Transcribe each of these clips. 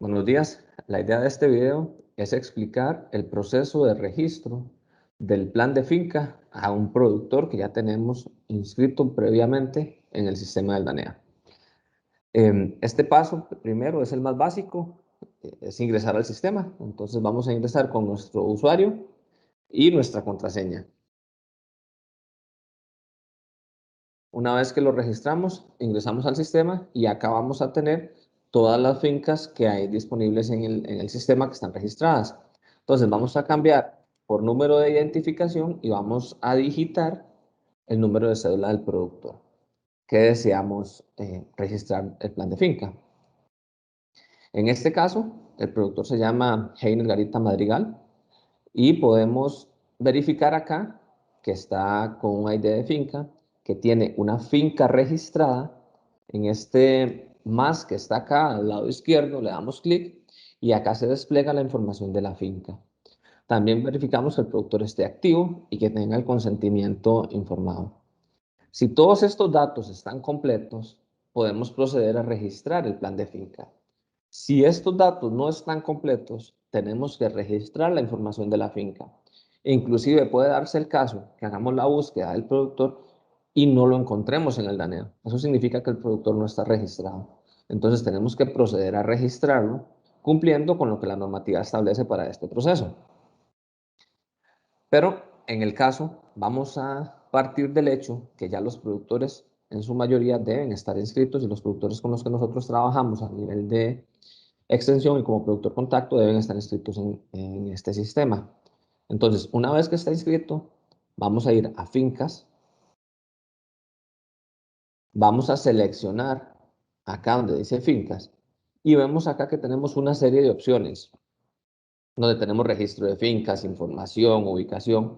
Buenos días. La idea de este video es explicar el proceso de registro del plan de finca a un productor que ya tenemos inscrito previamente en el sistema del DANEA. Este paso primero es el más básico, es ingresar al sistema. Entonces vamos a ingresar con nuestro usuario y nuestra contraseña. Una vez que lo registramos, ingresamos al sistema y acá vamos a tener todas las fincas que hay disponibles en el sistema que están registradas. Entonces vamos a cambiar por número de identificación y vamos a digitar el número de cédula del productor que deseamos registrar el plan de finca. En este caso, el productor se llama Heiner Garita Madrigal y podemos verificar acá que está con un ID de finca, que tiene una finca registrada. En este más que está acá al lado izquierdo, le damos clic y acá se despliega la información de la finca. También verificamos que el productor esté activo y que tenga el consentimiento informado. Si todos estos datos están completos, podemos proceder a registrar el plan de finca. Si estos datos no están completos, tenemos que registrar la información de la finca. Inclusive puede darse el caso que hagamos la búsqueda del productor y no lo encontremos en el DANEA. Eso significa que el productor no está registrado. Entonces tenemos que proceder a registrarlo cumpliendo con lo que la normativa establece para este proceso. Pero en el caso, vamos a partir del hecho que ya los productores en su mayoría deben estar inscritos y los productores con los que nosotros trabajamos a nivel de extensión y como productor contacto deben estar inscritos en este sistema. Entonces, una vez que está inscrito, vamos a ir a fincas, vamos a seleccionar acá donde dice fincas y vemos acá que tenemos una serie de opciones donde tenemos registro de fincas, información, ubicación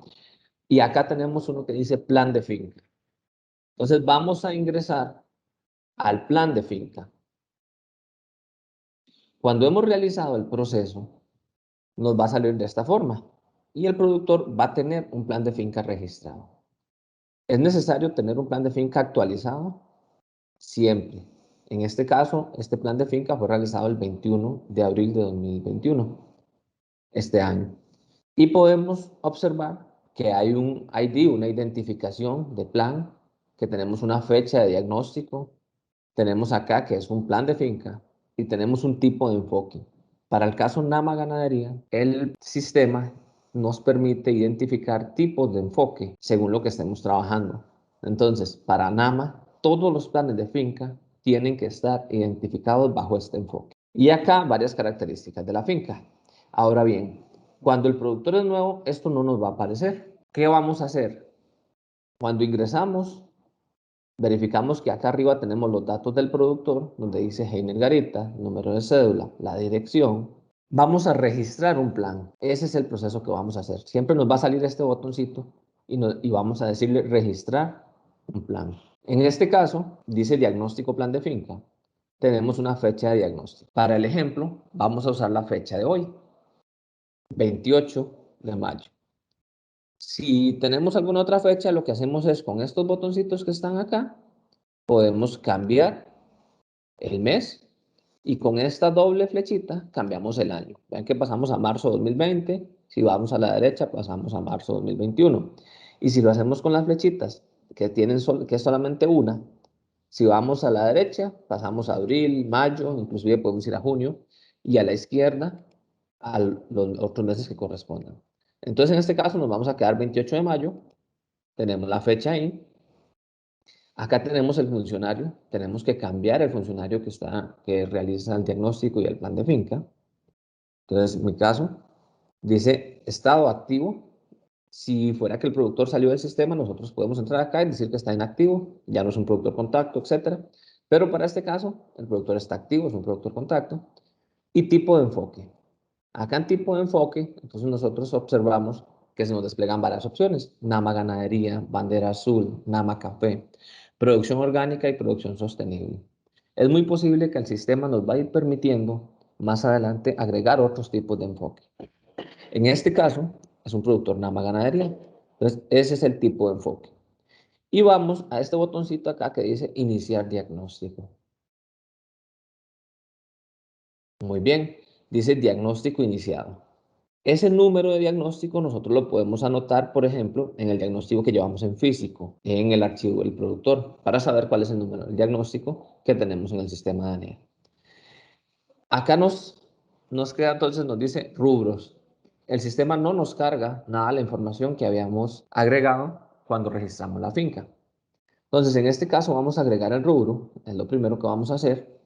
y acá tenemos uno que dice plan de finca. Entonces vamos a ingresar al plan de finca. Cuando hemos realizado el proceso, nos va a salir de esta forma y el productor va a tener un plan de finca registrado. ¿Es necesario tener un plan de finca actualizado? Siempre. En este caso, este plan de finca fue realizado el 21 de abril de 2021, este año. Y podemos observar que hay un ID, una identificación de plan, que tenemos una fecha de diagnóstico, tenemos acá que es un plan de finca y tenemos un tipo de enfoque. Para el caso Nama Ganadería, el sistema nos permite identificar tipos de enfoque según lo que estemos trabajando. Entonces, para Nama, todos los planes de finca tienen que estar identificados bajo este enfoque. Y acá varias características de la finca. Ahora bien, cuando el productor es nuevo, esto no nos va a aparecer. ¿Qué vamos a hacer? Cuando ingresamos, verificamos que acá arriba tenemos los datos del productor, donde dice Heiner Garita, número de cédula, la dirección. Vamos a registrar un plan. Ese es el proceso que vamos a hacer. Siempre nos va a salir este botoncito y vamos a decirle registrar un plan. En este caso, dice diagnóstico plan de finca. Tenemos una fecha de diagnóstico. Para el ejemplo, vamos a usar la fecha de hoy, 28 de mayo. Si tenemos alguna otra fecha, lo que hacemos es con estos botoncitos que están acá, podemos cambiar el mes y con esta doble flechita cambiamos el año. Vean que pasamos a marzo 2020, si vamos a la derecha pasamos a marzo 2021. Y si lo hacemos con las flechitas que es solamente una, si vamos a la derecha pasamos a abril, mayo, inclusive podemos ir a junio y a la izquierda a los otros meses que correspondan. Entonces en este caso nos vamos a quedar 28 de mayo, tenemos la fecha ahí. Acá tenemos el funcionario, tenemos que cambiar el funcionario que realiza el diagnóstico y el plan de finca. Entonces, en mi caso, dice estado activo. Si fuera que el productor salió del sistema, nosotros podemos entrar acá y decir que está inactivo, ya no es un productor contacto, etcétera. Pero para este caso, el productor está activo, es un productor contacto. Y tipo de enfoque. Acá en tipo de enfoque, entonces nosotros observamos que se nos despliegan varias opciones. Nama Ganadería, Bandera Azul, Nama Café, producción orgánica y producción sostenible. Es muy posible que el sistema nos va a ir permitiendo más adelante agregar otros tipos de enfoque. En este caso, es un productor Nama Ganadería. Entonces, ese es el tipo de enfoque. Y vamos a este botoncito acá que dice iniciar diagnóstico. Muy bien, dice diagnóstico iniciado. Ese número de diagnóstico nosotros lo podemos anotar, por ejemplo, en el diagnóstico que llevamos en físico, en el archivo del productor, para saber cuál es el número del diagnóstico que tenemos en el sistema de ANEA. Acá nos queda entonces, nos dice rubros. El sistema no nos carga nada de la información que habíamos agregado cuando registramos la finca. Entonces, en este caso vamos a agregar el rubro, es lo primero que vamos a hacer.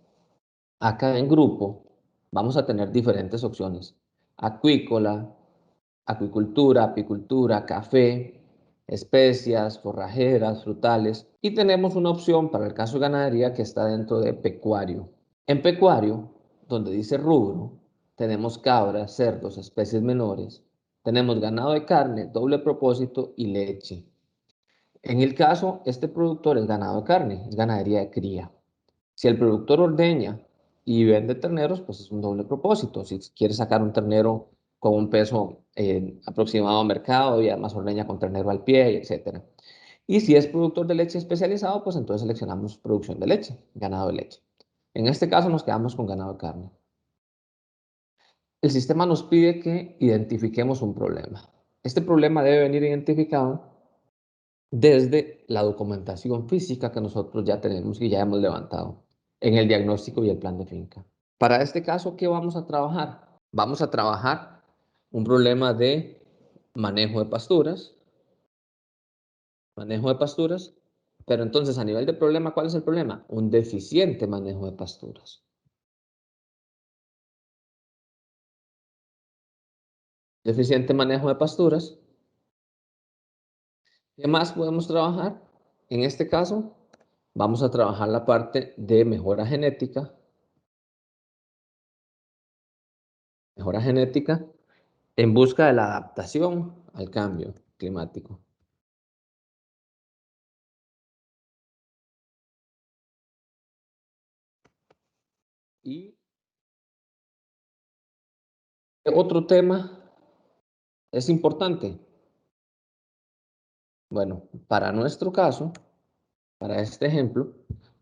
Acá en grupo vamos a tener diferentes opciones. Acuícola, acuicultura, apicultura, café, especias, forrajeras, frutales. Y tenemos una opción para el caso de ganadería que está dentro de pecuario. En pecuario, donde dice rubro, tenemos cabras, cerdos, especies menores. Tenemos ganado de carne, doble propósito y leche. En el caso, este productor es ganado de carne, es ganadería de cría. Si el productor ordeña y vende terneros, pues es un doble propósito. Si quiere sacar un ternero con un peso aproximado al mercado y además ordeña con ternero al pie, etc. Y si es productor de leche especializado, pues entonces seleccionamos producción de leche, ganado de leche. En este caso nos quedamos con ganado de carne. El sistema nos pide que identifiquemos un problema. Este problema debe venir identificado desde la documentación física que nosotros ya tenemos y ya hemos levantado en el diagnóstico y el plan de finca. Para este caso, ¿qué vamos a trabajar? Vamos a trabajar un problema de manejo de pasturas, pero entonces a nivel de problema, ¿cuál es el problema? Un deficiente manejo de pasturas. Deficiente manejo de pasturas. ¿Qué más podemos trabajar? En este caso, vamos a trabajar la parte de mejora genética en busca de la adaptación al cambio climático. Y otro tema es importante. Bueno, para nuestro caso, para este ejemplo,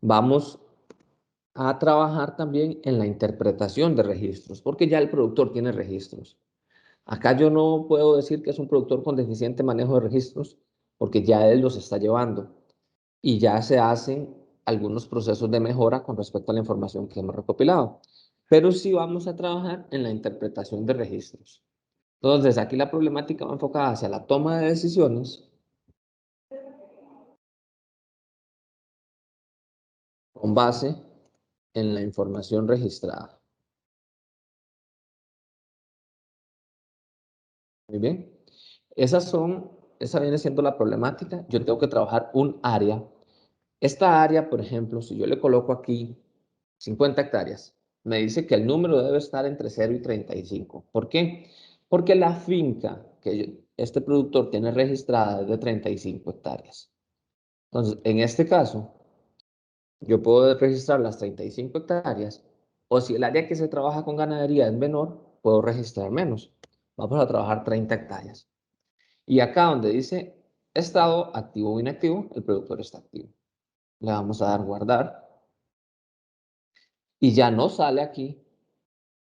vamos a trabajar también en la interpretación de registros, porque ya el productor tiene registros. Acá yo no puedo decir que es un productor con deficiente manejo de registros, porque ya él los está llevando y ya se hacen algunos procesos de mejora con respecto a la información que hemos recopilado. Pero sí vamos a trabajar en la interpretación de registros. Entonces, aquí la problemática va enfocada hacia la toma de decisiones con base en la información registrada. Muy bien. Esa viene siendo la problemática. Yo tengo que trabajar un área. Esta área, por ejemplo, si yo le coloco aquí 50 hectáreas, me dice que el número debe estar entre 0 y 35. ¿Por qué? Porque la finca que este productor tiene registrada es de 35 hectáreas. Entonces, en este caso, yo puedo registrar las 35 hectáreas, o si el área que se trabaja con ganadería es menor, puedo registrar menos. Vamos a trabajar 30 hectáreas. Y acá donde dice estado activo o inactivo, el productor está activo. Le vamos a dar guardar y ya no sale aquí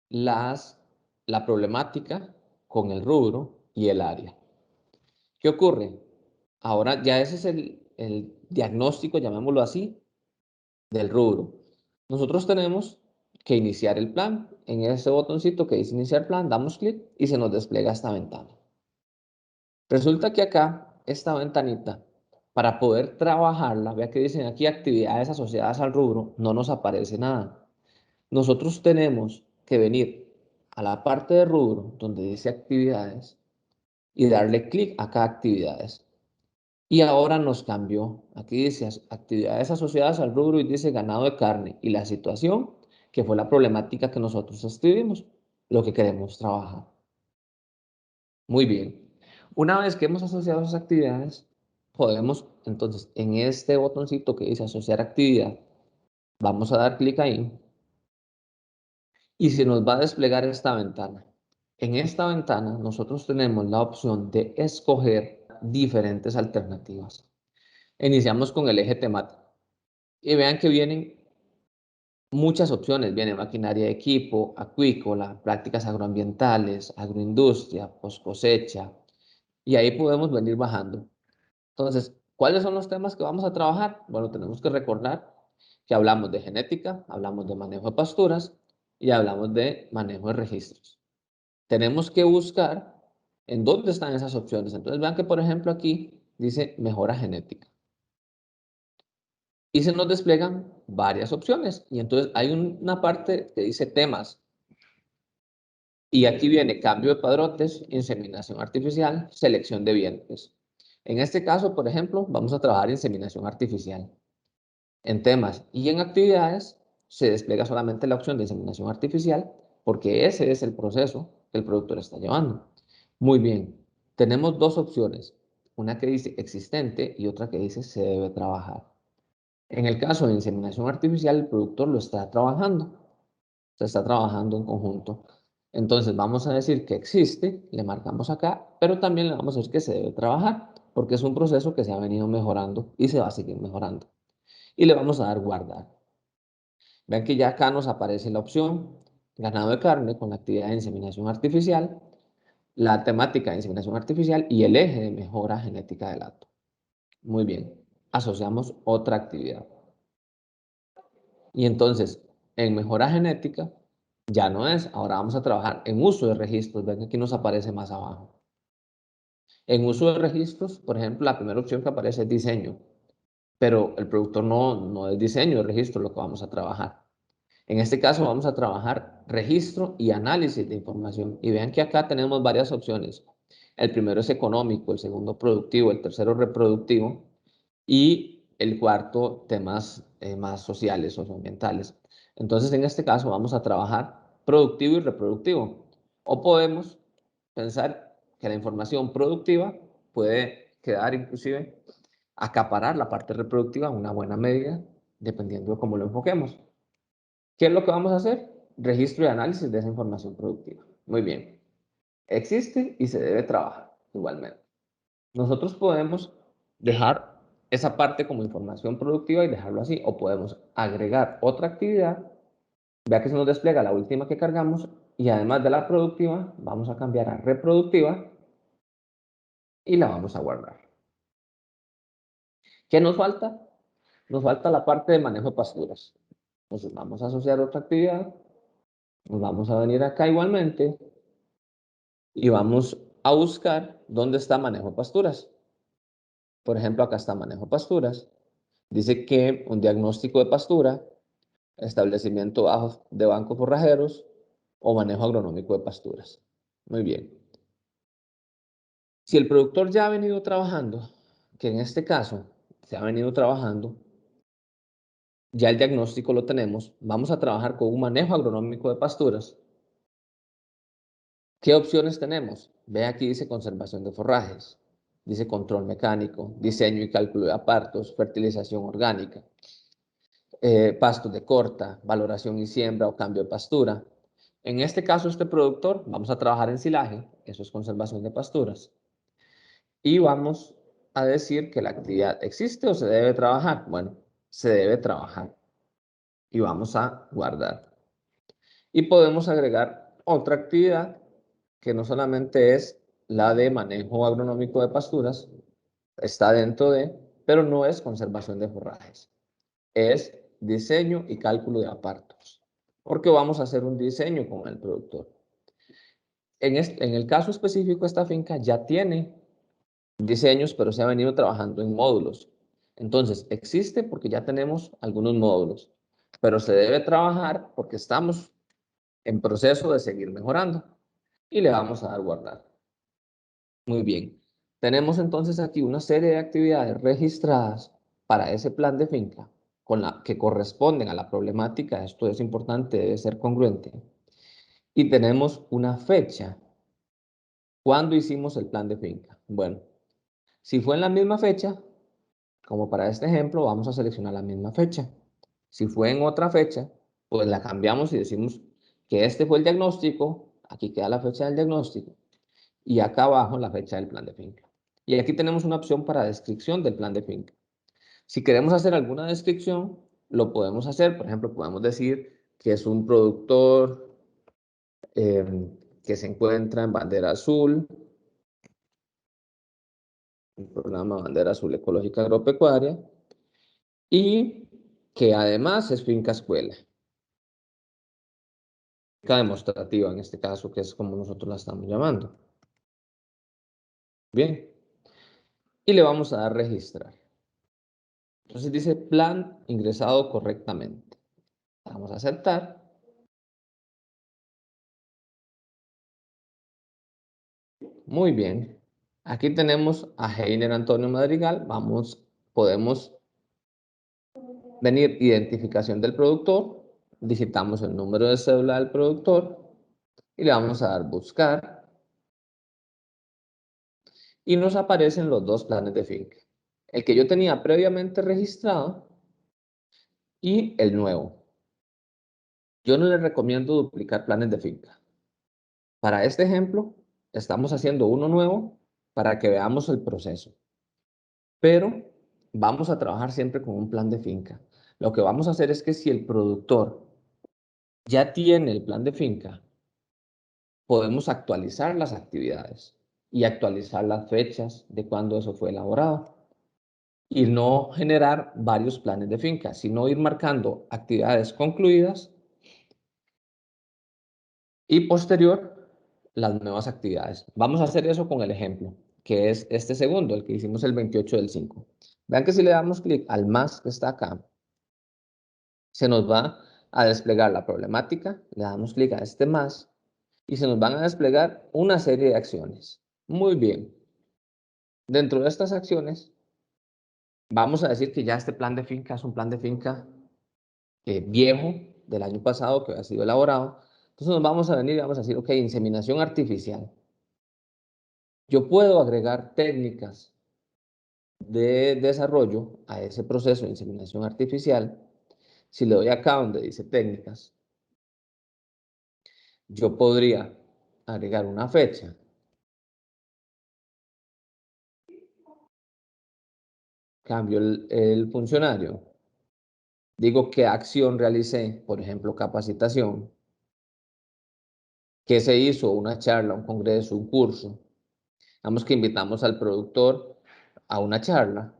las, la problemática con el rubro y el área. ¿Qué ocurre? Ahora ya ese es el diagnóstico, llamémoslo así, del rubro. Nosotros tenemos que iniciar el plan. En ese botoncito que dice iniciar plan, damos clic y se nos despliega esta ventana. Resulta que acá, esta ventanita, para poder trabajarla, vea que dicen aquí actividades asociadas al rubro, no nos aparece nada. Nosotros tenemos que venir a la parte de rubro donde dice actividades y darle clic acá a actividades. Y ahora nos cambió. Aquí dice actividades asociadas al rubro y dice ganado de carne y la situación que fue la problemática que nosotros escribimos, lo que queremos trabajar. Muy bien. Una vez que hemos asociado esas actividades, podemos entonces en este botoncito que dice asociar actividad, vamos a dar clic ahí y se nos va a desplegar esta ventana. En esta ventana nosotros tenemos la opción de escoger diferentes alternativas. Iniciamos con el eje temático y vean que vienen muchas opciones. Viene maquinaria de equipo, acuícola, prácticas agroambientales, agroindustria, post cosecha. Y ahí podemos venir bajando. Entonces, ¿cuáles son los temas que vamos a trabajar? Bueno, tenemos que recordar que hablamos de genética, hablamos de manejo de pasturas y hablamos de manejo de registros. Tenemos que buscar en dónde están esas opciones. Entonces, vean que, por ejemplo, aquí dice mejora genética. Y se nos despliegan varias opciones. Y entonces hay una parte que dice temas. Y aquí viene cambio de padrotes, inseminación artificial, selección de vientres. En este caso, por ejemplo, vamos a trabajar inseminación artificial. En temas y en actividades se despliega solamente la opción de inseminación artificial porque ese es el proceso que el productor está llevando. Muy bien, tenemos dos opciones, una que dice existente y otra que dice se debe trabajar. En el caso de inseminación artificial, el productor lo está trabajando, se está trabajando en conjunto. Entonces vamos a decir que existe, le marcamos acá, pero también le vamos a decir que se debe trabajar, porque es un proceso que se ha venido mejorando y se va a seguir mejorando. Y le vamos a dar guardar. Vean que ya acá nos aparece la opción ganado de carne con la actividad de inseminación artificial, la temática de inseminación artificial y el eje de mejora genética del hato. Muy bien, asociamos otra actividad. Y entonces, en mejora genética, ya no es, ahora vamos a trabajar en uso de registros. Ven que aquí nos aparece más abajo. En uso de registros, por ejemplo, la primera opción que aparece es diseño, pero el productor no es diseño de registro lo que vamos a trabajar. En este caso vamos a trabajar registro y análisis de información. Y vean que acá tenemos varias opciones. El primero es económico, el segundo productivo, el tercero reproductivo y el cuarto temas más sociales, socioambientales. Entonces en este caso vamos a trabajar productivo y reproductivo. O podemos pensar que la información productiva puede quedar inclusive acaparar la parte reproductiva en una buena medida, dependiendo de cómo lo enfoquemos. ¿Qué es lo que vamos a hacer? Registro y análisis de esa información productiva. Muy bien. Existe y se debe trabajar igualmente. Nosotros podemos dejar esa parte como información productiva y dejarlo así, o podemos agregar otra actividad. Vea que se nos despliega la última que cargamos y además de la productiva, vamos a cambiar a reproductiva y la vamos a guardar. ¿Qué nos falta? Nos falta la parte de manejo de pasturas. Entonces vamos a asociar otra actividad, nos vamos a venir acá igualmente y vamos a buscar dónde está manejo de pasturas. Por ejemplo, acá está manejo de pasturas. Dice que un diagnóstico de pastura, establecimiento de bancos forrajeros o manejo agronómico de pasturas. Muy bien. Si el productor ya ha venido trabajando, que en este caso se ha venido trabajando, ya el diagnóstico lo tenemos, vamos a trabajar con un manejo agronómico de pasturas. ¿Qué opciones tenemos? Ve aquí dice conservación de forrajes, dice control mecánico, diseño y cálculo de apartos, fertilización orgánica, pastos de corta, valoración y siembra o cambio de pastura. En este caso, este productor, vamos a trabajar en silaje, eso es conservación de pasturas. Y vamos a decir que la actividad existe o se debe trabajar. Bueno, se debe trabajar. Y vamos a guardar. Y podemos agregar otra actividad que no solamente es la de manejo agronómico de pasturas, está dentro de, pero no es conservación de forrajes. Es diseño y cálculo de apartos, porque vamos a hacer un diseño con el productor. En el caso específico, esta finca ya tiene diseños, pero se ha venido trabajando en módulos. Entonces, existe porque ya tenemos algunos módulos, pero se debe trabajar porque estamos en proceso de seguir mejorando y le vamos a dar guardar. Muy bien. Tenemos entonces aquí una serie de actividades registradas para ese plan de finca con la que corresponden a la problemática. Esto es importante, debe ser congruente. Y tenemos una fecha. ¿Cuándo hicimos el plan de finca? Bueno, si fue en la misma fecha, como para este ejemplo, vamos a seleccionar la misma fecha. Si fue en otra fecha, pues la cambiamos y decimos que este fue el diagnóstico, aquí queda la fecha del diagnóstico, y acá abajo la fecha del plan de finca. Y aquí tenemos una opción para descripción del plan de finca. Si queremos hacer alguna descripción, lo podemos hacer. Por ejemplo, podemos decir que es un productor que se encuentra en bandera azul, el programa Bandera Azul Ecológica Agropecuaria, y que además es finca escuela. Finca demostrativa en este caso, que es como nosotros la estamos llamando. Bien, y le vamos a dar registrar. Entonces dice plan ingresado correctamente. Vamos a aceptar. Muy bien. Aquí tenemos a Heiner Antonio Madrigal. Podemos venir identificación del productor. Digitamos el número de cédula del productor y le vamos a dar buscar. Y nos aparecen los dos planes de finca. El que yo tenía previamente registrado y el nuevo. Yo no les recomiendo duplicar planes de finca. Para este ejemplo, estamos haciendo uno nuevo para que veamos el proceso. Pero vamos a trabajar siempre con un plan de finca. Lo que vamos a hacer es que si el productor ya tiene el plan de finca, podemos actualizar las actividades y actualizar las fechas de cuando eso fue elaborado. Y no generar varios planes de finca, sino ir marcando actividades concluidas y posterior las nuevas actividades. Vamos a hacer eso con el ejemplo, que es este segundo, el que hicimos el 28/5. Vean que si le damos clic al más que está acá, se nos va a desplegar la problemática, le damos clic a este más y se nos van a desplegar una serie de acciones. Muy bien. Dentro de estas acciones, vamos a decir que ya este plan de finca es un plan de finca viejo del año pasado que ha sido elaborado. Entonces nos vamos a venir y vamos a decir, ok, inseminación artificial. Yo puedo agregar técnicas de desarrollo a ese proceso de inseminación artificial. Si le doy acá donde dice técnicas, yo podría agregar una fecha. Cambio el funcionario. Digo qué acción realicé, por ejemplo, capacitación. ¿Qué se hizo? Una charla, un congreso, un curso. Digamos que invitamos al productor a una charla.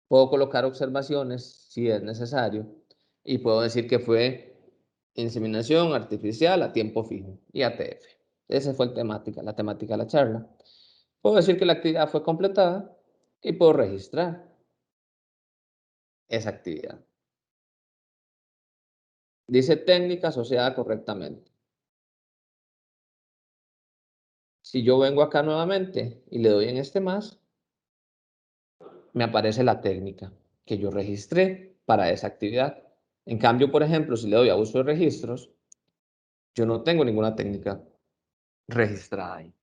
Puedo colocar observaciones si es necesario y puedo decir que fue inseminación artificial a tiempo fijo, IATF. Esa fue la temática de la charla. Puedo decir que la actividad fue completada y puedo registrar esa actividad. Dice técnica asociada correctamente. Si yo vengo acá nuevamente y le doy en este más, me aparece la técnica que yo registré para esa actividad. En cambio, por ejemplo, si le doy a uso de registros, yo no tengo ninguna técnica registrada ahí.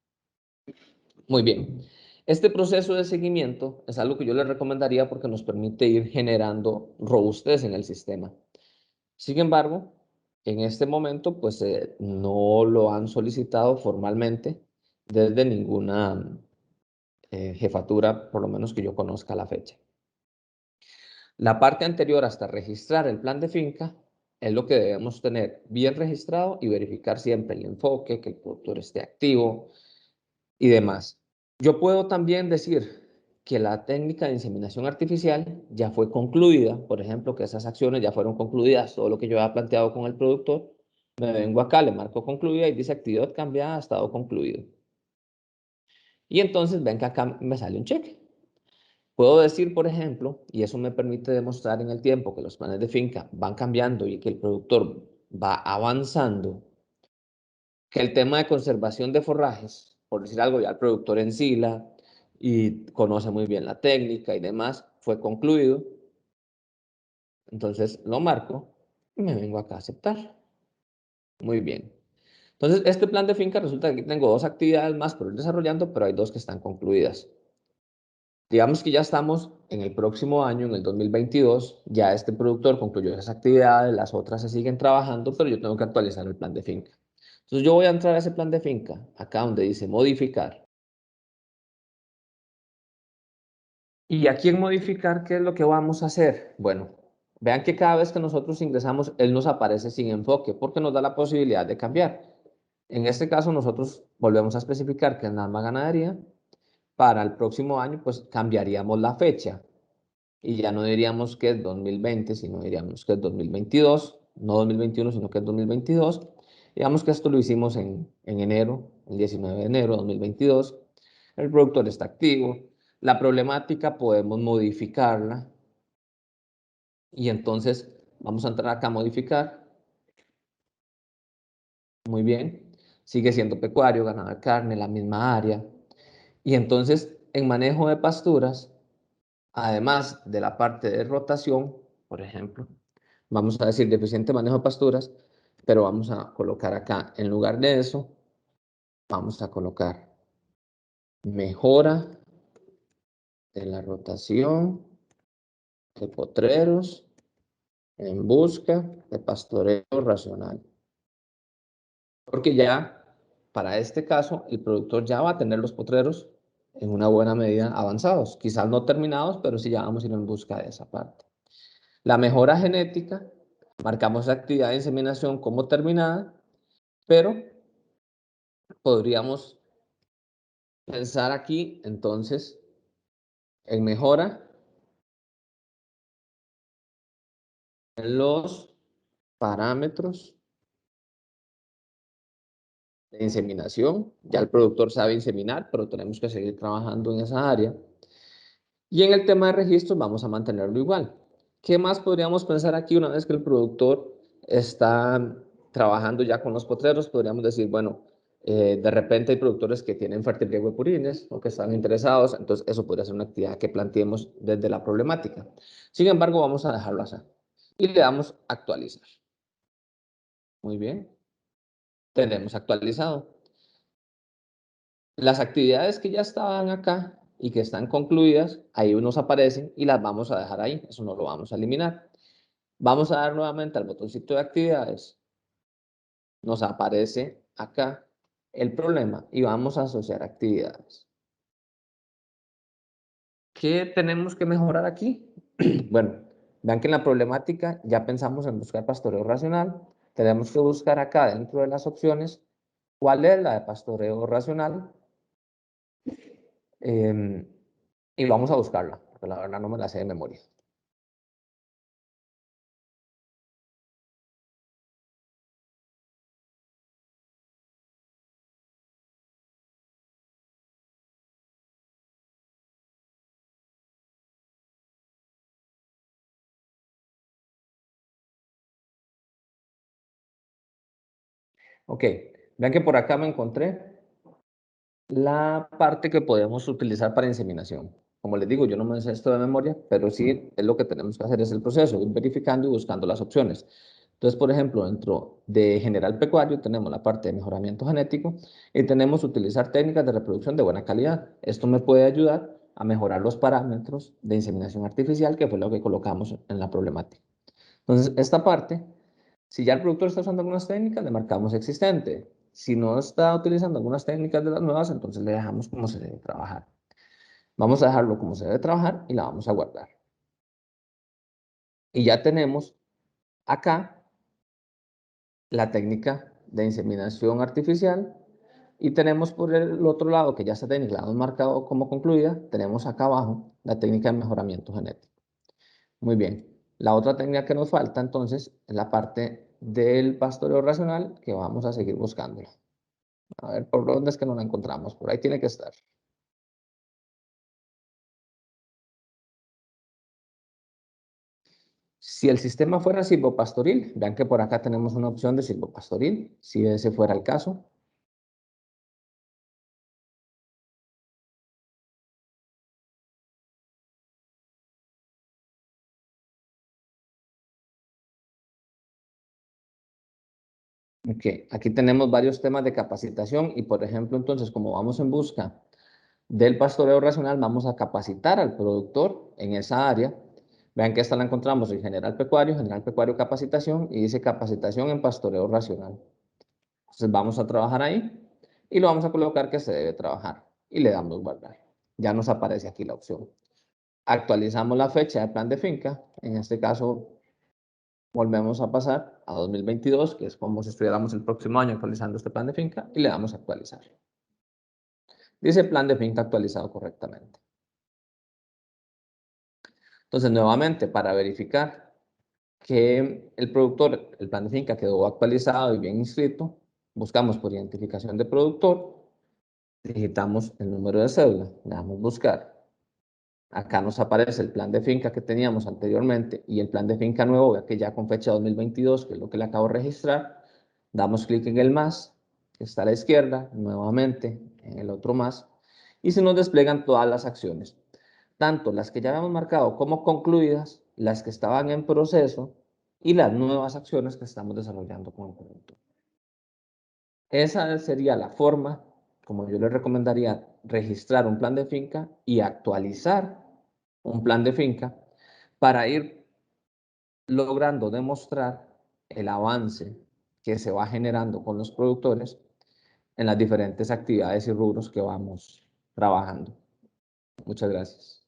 Muy bien. Este proceso de seguimiento es algo que yo les recomendaría porque nos permite ir generando robustez en el sistema. Sin embargo, en este momento, pues no lo han solicitado formalmente desde ninguna jefatura, por lo menos que yo conozca a la fecha. La parte anterior hasta registrar el plan de finca es lo que debemos tener bien registrado y verificar siempre el enfoque, que el productor esté activo y demás. Yo puedo también decir que la técnica de inseminación artificial ya fue concluida, por ejemplo, que esas acciones ya fueron concluidas, todo lo que yo había planteado con el productor, me vengo acá, le marco concluida y dice actividad cambiada, estado concluido. Y entonces ven que acá me sale un cheque. Puedo decir, por ejemplo, y eso me permite demostrar en el tiempo que los planes de finca van cambiando y que el productor va avanzando, que el tema de conservación de forrajes, por decir algo, ya el productor ensila y conoce muy bien la técnica y demás, fue concluido. Entonces lo marco y me vengo acá a aceptar. Muy bien. Entonces, este plan de finca resulta que aquí tengo dos actividades más por ir desarrollando, pero hay dos que están concluidas. Digamos que ya estamos en el próximo año, en el 2022, ya este productor concluyó esas actividades, las otras se siguen trabajando, pero yo tengo que actualizar el plan de finca. Entonces yo voy a entrar a ese plan de finca, acá donde dice modificar. Y aquí en modificar, ¿qué es lo que vamos a hacer? Bueno, Vean que cada vez que nosotros ingresamos, él nos aparece sin enfoque porque nos da la posibilidad de cambiar. En este caso, nosotros volvemos a especificar que en la ganadería, para el próximo año, pues cambiaríamos la fecha y ya no diríamos que es 2020, sino diríamos que es 2022, no 2021, sino que es 2022. Digamos que esto lo hicimos en enero, el 19 de enero de 2022. El productor está activo. La problemática podemos modificarla y entonces vamos a entrar acá a modificar. Muy bien. Sigue siendo pecuario, ganado de carne, la misma área. Y entonces, en manejo de pasturas, además de la parte de rotación, por ejemplo, vamos a decir deficiente manejo de pasturas, pero vamos a colocar acá, en lugar de eso, vamos a colocar mejora de la rotación de potreros en busca de pastoreo racional. Porque ya, para este caso, el productor ya va a tener los potreros en una buena medida avanzados, quizás no terminados, pero sí ya vamos a ir en busca de esa parte. La mejora genética, marcamos la actividad de inseminación como terminada, pero podríamos pensar aquí entonces en mejora en los parámetros de inseminación. Ya el productor sabe inseminar, pero tenemos que seguir trabajando en esa área. Y en el tema de registros vamos a mantenerlo igual. ¿Qué más podríamos pensar aquí una vez que el productor está trabajando ya con los potreros? Podríamos decir, bueno, de repente hay productores que tienen fertilriego de purines o que están interesados, entonces eso podría ser una actividad que planteemos desde la problemática. Sin embargo, vamos a dejarlo así y le damos actualizar. Muy bien, tenemos actualizado. Las actividades que ya estaban acá y que están concluidas, ahí nos aparecen y las vamos a dejar ahí, eso no lo vamos a eliminar. Vamos a dar nuevamente al botoncito de actividades, nos aparece acá el problema y vamos a asociar actividades. ¿Qué tenemos que mejorar aquí? Bueno, vean que en la problemática ya pensamos en buscar pastoreo racional, tenemos que buscar acá dentro de las opciones cuál es la de pastoreo racional y vamos a buscarla, porque la verdad no me la sé de memoria. Ok, vean que por acá me encontré la parte que podemos utilizar para inseminación. Como les digo, yo no me sé esto de memoria, pero sí es lo que tenemos que hacer, es el proceso, ir verificando y buscando las opciones. Entonces, por ejemplo, dentro de general pecuario tenemos la parte de mejoramiento genético y tenemos utilizar técnicas de reproducción de buena calidad. Esto me puede ayudar a mejorar los parámetros de inseminación artificial, que fue lo que colocamos en la problemática. Entonces, esta parte, si ya el productor está usando algunas técnicas, le marcamos existente. Si no está utilizando algunas técnicas de las nuevas, entonces le dejamos como se debe trabajar. Vamos a dejarlo como se debe trabajar y la vamos a guardar. Y ya tenemos acá la técnica de inseminación artificial y tenemos por el otro lado, que ya esta técnica la hemos marcado como concluida, tenemos acá abajo la técnica de mejoramiento genético. Muy bien. La otra técnica que nos falta entonces es la parte del pastoreo racional que vamos a seguir buscándola. A ver, ¿por dónde es que no la encontramos? Por ahí tiene que estar. Si el sistema fuera silvopastoril, vean que por acá tenemos una opción de silvopastoril, si ese fuera el caso. Okay. Aquí tenemos varios temas de capacitación y, por ejemplo, entonces, como vamos en busca del pastoreo racional, vamos a capacitar al productor en esa área. Vean que esta la encontramos en General Pecuario Capacitación y dice capacitación en pastoreo racional. Entonces vamos a trabajar ahí y lo vamos a colocar que se debe trabajar y le damos guardar. Ya nos aparece aquí la opción. Actualizamos la fecha de plan de finca, en este caso volvemos a pasar a 2022, que es como si estuviéramos el próximo año actualizando este plan de finca, y le damos a actualizar. Dice plan de finca actualizado correctamente. Entonces, nuevamente, para verificar que el productor, el plan de finca quedó actualizado y bien inscrito, buscamos por identificación de productor, digitamos el número de cédula, le damos buscar. Acá nos aparece el plan de finca que teníamos anteriormente y el plan de finca nuevo, que ya con fecha 2022, que es lo que le acabo de registrar. Damos clic en el más, que está a la izquierda, nuevamente en el otro más, y se nos despliegan todas las acciones, tanto las que ya habíamos marcado como concluidas, las que estaban en proceso y las nuevas acciones que estamos desarrollando con el producto. Esa sería la forma, como yo le recomendaría, registrar un plan de finca y actualizar un plan de finca para ir logrando demostrar el avance que se va generando con los productores en las diferentes actividades y rubros que vamos trabajando. Muchas gracias.